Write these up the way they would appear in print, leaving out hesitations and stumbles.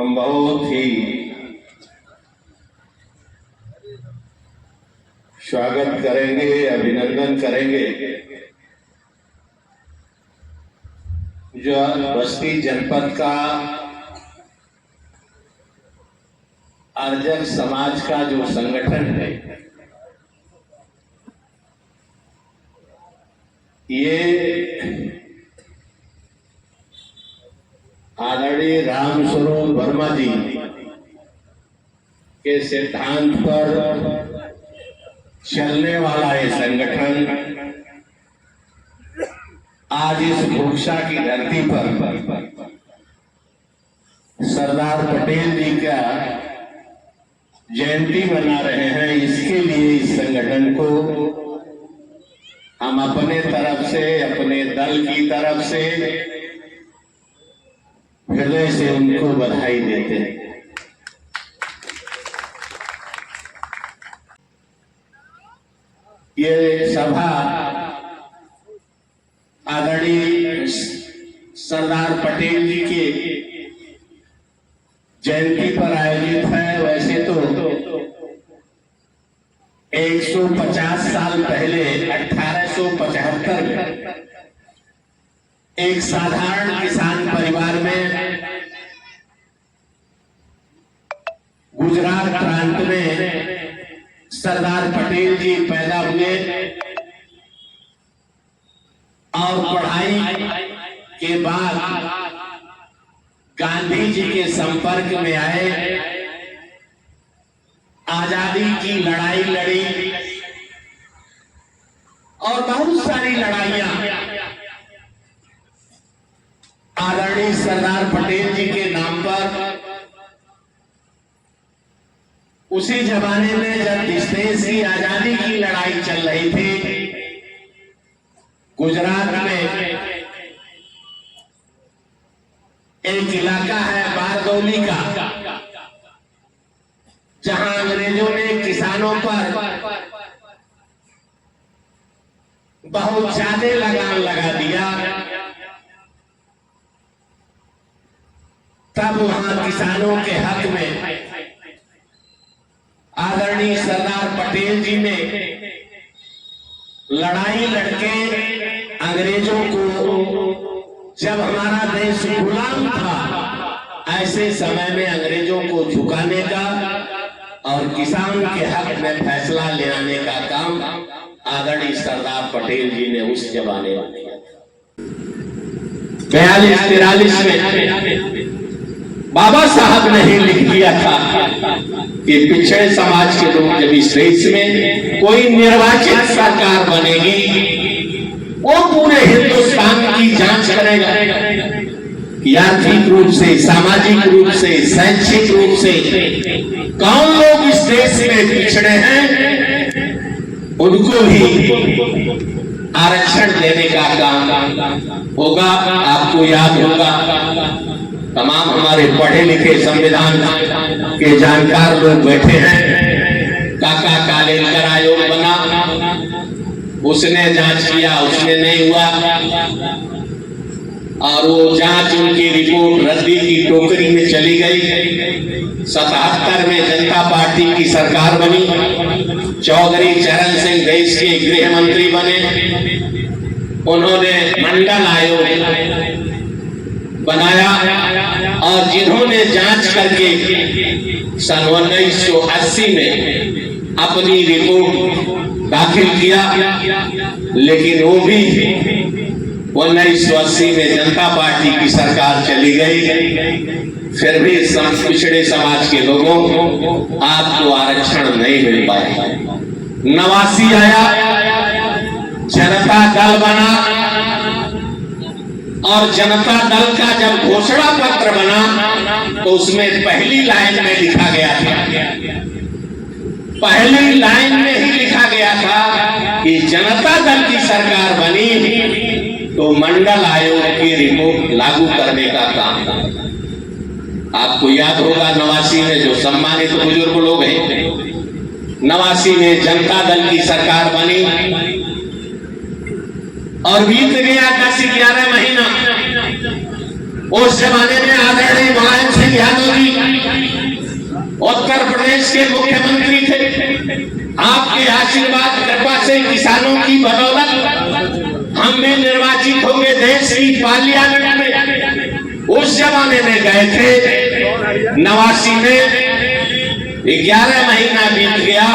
हम बहुत ही स्वागत करेंगे, अभिनंदन करेंगे जो बस्ती जनपद का अर्जक समाज का जो संगठन है, ये आदरणीय रामस्वरूप वर्मा जी के सिद्धांत पर चलने वाला ये संगठन आज इस घोषा की धरती पर सरदार पटेल जी का जयंती मना रहे हैं। इसके लिए इस संगठन को हम अपने तरफ से, अपने दल की तरफ से हृदय से उनको बधाई देते हैं। ये सभा आदरणीय सरदार पटेल जी के जयंती पर आयोजित है। वैसे तो 150 साल पहले 1875 में एक साधारण किसान परिवार में गुजरात प्रांत में सरदार पटेल जी पैदा हुए और पढ़ाई के बाद गांधी जी के संपर्क में आए, आजादी की लड़ाई लड़ी और बहुत सारी लड़ाइयां आदरणीय सरदार पटेल जी के नाम पर उसी जमाने में जब इस देश की आजादी की लड़ाई चल रही थी, गुजरात में एक इलाका है बारदौली का, जहां अंग्रेजों ने किसानों पर बहुत ज्यादा लगाम लगा दिया। तब वहां किसानों के हक में आदरणीय सरदार पटेल जी ने लड़ाई लड़के अंग्रेजों को, जब हमारा देश गुलाम था, ऐसे समय में अंग्रेजों को झुकाने का और किसान के हक में फैसला ले आने का काम आदरणीय सरदार पटेल जी ने उस जमाने में किया। 42-43 में बाबा साहब ने ही लिख दिया था कि पिछड़े समाज के लोग जब इस देश में कोई निर्वाचित सरकार बनेगी, वो पूरे हिंदुस्तान की जांच करेगा कि आर्थिक रूप से, सामाजिक रूप से, शैक्षिक रूप से कौन लोग इस देश में पिछड़े हैं, उनको भी आरक्षण देने का काम होगा। आपको याद होगा, तमाम हमारे पढ़े लिखे संविधान के जानकार लोग बैठे हैं। काका कालेलकर आयोग बना, उसने जांच किया, उसने नहीं हुआ और वो जांच, उनकी रिपोर्ट रद्दी की टोकरी में चली गई। 77 में जनता पार्टी की सरकार बनी, चौधरी चरण सिंह देश के गृह मंत्री बने। उन्होंने मंडल आयोग बनाया और जिन्होंने जांच करके सन 1980 में अपनी रिपोर्ट दाखिल किया, लेकिन वो भी 1980 में जनता पार्टी की सरकार चली गई। फिर भी पिछड़े समाज के लोगों को आपको आरक्षण नहीं मिल पाया। 89 आया, जनता दल बना और जनता दल का जब घोषणा पत्र बना तो उसमें पहली लाइन में लिखा गया था, पहली लाइन में ही लिखा गया था कि जनता दल की सरकार बनी तो मंडल आयोग की रिपोर्ट लागू करने का काम। आपको याद होगा 89 में जो सम्मानित बुजुर्ग लोग हैं, 89 में जनता दल की सरकार बनी और बीत गया 10-11 महीना। उस जमाने में आदरणीय मुलायम सिंह सिंह यादव जी उत्तर प्रदेश के मुख्यमंत्री थे। आपके आशीर्वाद कृपा से किसानों की बदौलत हम भी निर्वाचित होंगे देश की पार्लियामेंट में। उस जमाने में गए थे 89 में, 11 महीना बीत गया,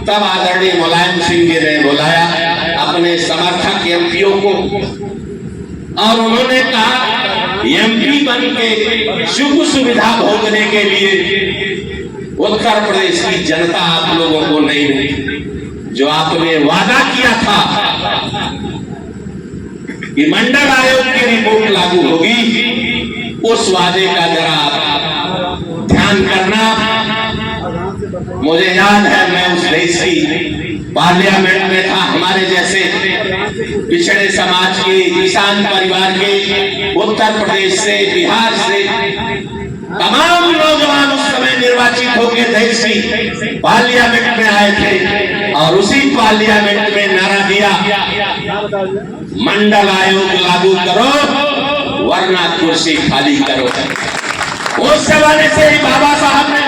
तब आदरणीय मुलायम सिंह जी ने बुलाया अपने समर्थक एमपीओ को और उन्होंने कहा एमपी बन के सुख सुविधा भोगने के लिए उत्तर प्रदेश की जनता आप लोगों को नहीं मिली। जो आपने वादा किया था कि मंडल आयोग की रिपोर्ट लागू होगी, उस वादे का जरा आप ध्यान करना। मुझे याद है मैं उस देश की पार्लियामेंट में था। हमारे जैसे पिछड़े समाज के किसान परिवार के उत्तर प्रदेश से, बिहार से तमाम नौजवान उस समय निर्वाचित होकर देश की पार्लियामेंट में आए थे और उसी पार्लियामेंट में नारा दिया मंडल आयोग लागू करो वरना कुर्सी खाली करो। उस जमाने से ही बाबा साहब ने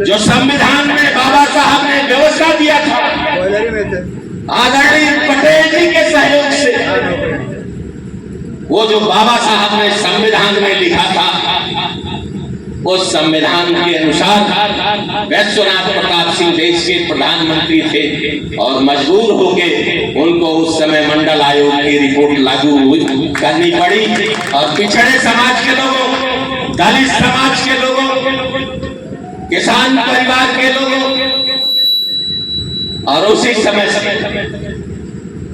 जो संविधान में बाबा साहब ने व्यवस्था दिया था, आदरणीय पटेल जी के सहयोग से, वो जो बाबा साहब ने संविधान में लिखा था, उस संविधान के अनुसार विश्वनाथ प्रताप सिंह देश के प्रधानमंत्री थे और मजबूर होके उनको उस समय मंडल आयोग की रिपोर्ट लागू करनी पड़ी और पिछड़े समाज के लोगों, दलित समाज के लोगों, किसान परिवार के लोगों और उसी समय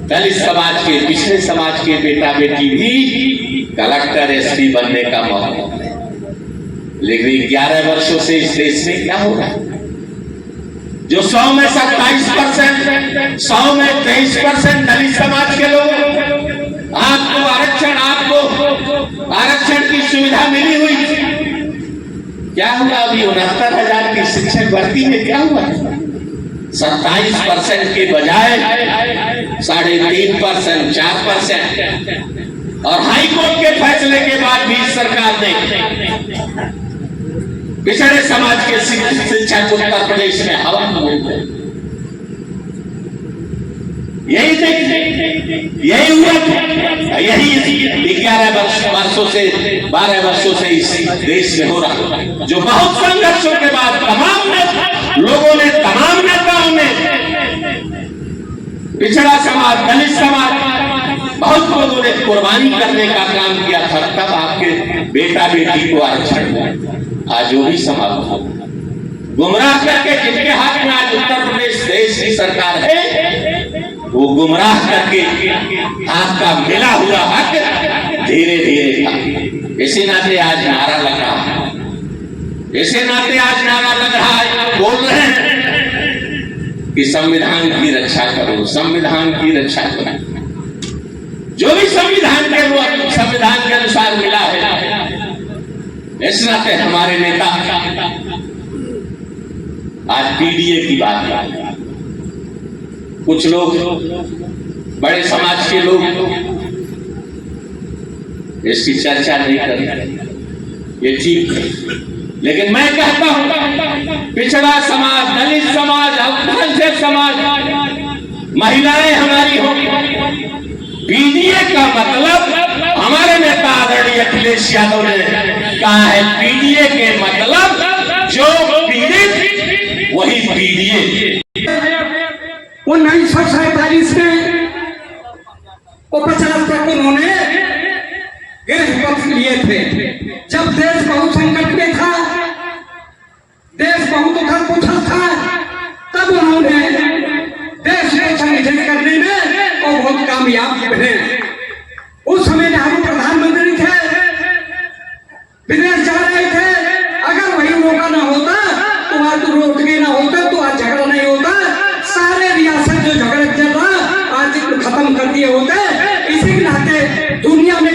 दलित समाज के, पिछड़े समाज के बेटा बेटी भी कलेक्टर एसपी बनने का मौका मिला। लेकिन 11 वर्षों से इस देश में क्या हो रहा है? जो 100 में 27%, 100 में 23% दलित समाज के लोग, आपको आरक्षण की सुविधा मिली हुई, क्या हुआ? अभी 69,000 की शिक्षक भर्ती में क्या हुआ? 27% के बजाय 3.5%, 4%। और हाई कोर्ट के फैसले के बाद भी सरकार ने पिछड़े समाज के शिक्षक उत्तर प्रदेश में हवा में यही हुआ, यही 11 वर्षों से 12 वर्षों से इस देश में हो रहा, जो बहुत संघर्षों के बाद तमाम लोगों ने, तमाम नेताओं ने, पिछड़ा समाज, दलित समाज, बहुत लोगों ने कुर्बानी करने का काम किया था, तब आपके बेटा बेटी को आरक्षण हुआ। आज वो भी समाप्त हो, गुमराह करके जिनके हाथ में आज उत्तर प्रदेश देश की सरकार है, वो गुमराह करके आपका मिला हुआ हक धीरे धीरे इसी नाते आज नारा लग रहा है, इसी नाते आज नारा लग रहा है, बोल रहे हैं कि संविधान की रक्षा करो, संविधान की रक्षा करो। जो भी संविधान के अनुसार मिला है, इस नाते हमारे नेता आज पीडीए की बात कर, कुछ लोग, बड़े समाज के लोग इसकी चर्चा नहीं कर, ये ठीक है। लेकिन मैं कहता हूं पिछड़ा समाज, दलित समाज, अल्पसंख्यक समाज, महिलाएं हमारी हो, पीडीए का मतलब हमारे नेता आदरणीय अखिलेश यादव ने कहा है, पीडीए के मतलब जो पीड़ित वही पीडीए। 1947 में उपचार तक उन्होंने गिरफ्त लिए थे, जब देश बहुत संकट में था, देश बहुत उथल पुथल था, तब उन्होंने देश को संगठित करने में और बहुत कामयाब बने। उस समय नेहरू प्रधानमंत्री थे, विदेश जा रहे थे, अगर वही मौका ना होता तो आज रोकने ना होता, तो आज झगड़ा नहीं होता, सारे रियासत जो झगड़ा चल रहा आज खत्म कर दिए होते। इसी के नाते दुनिया में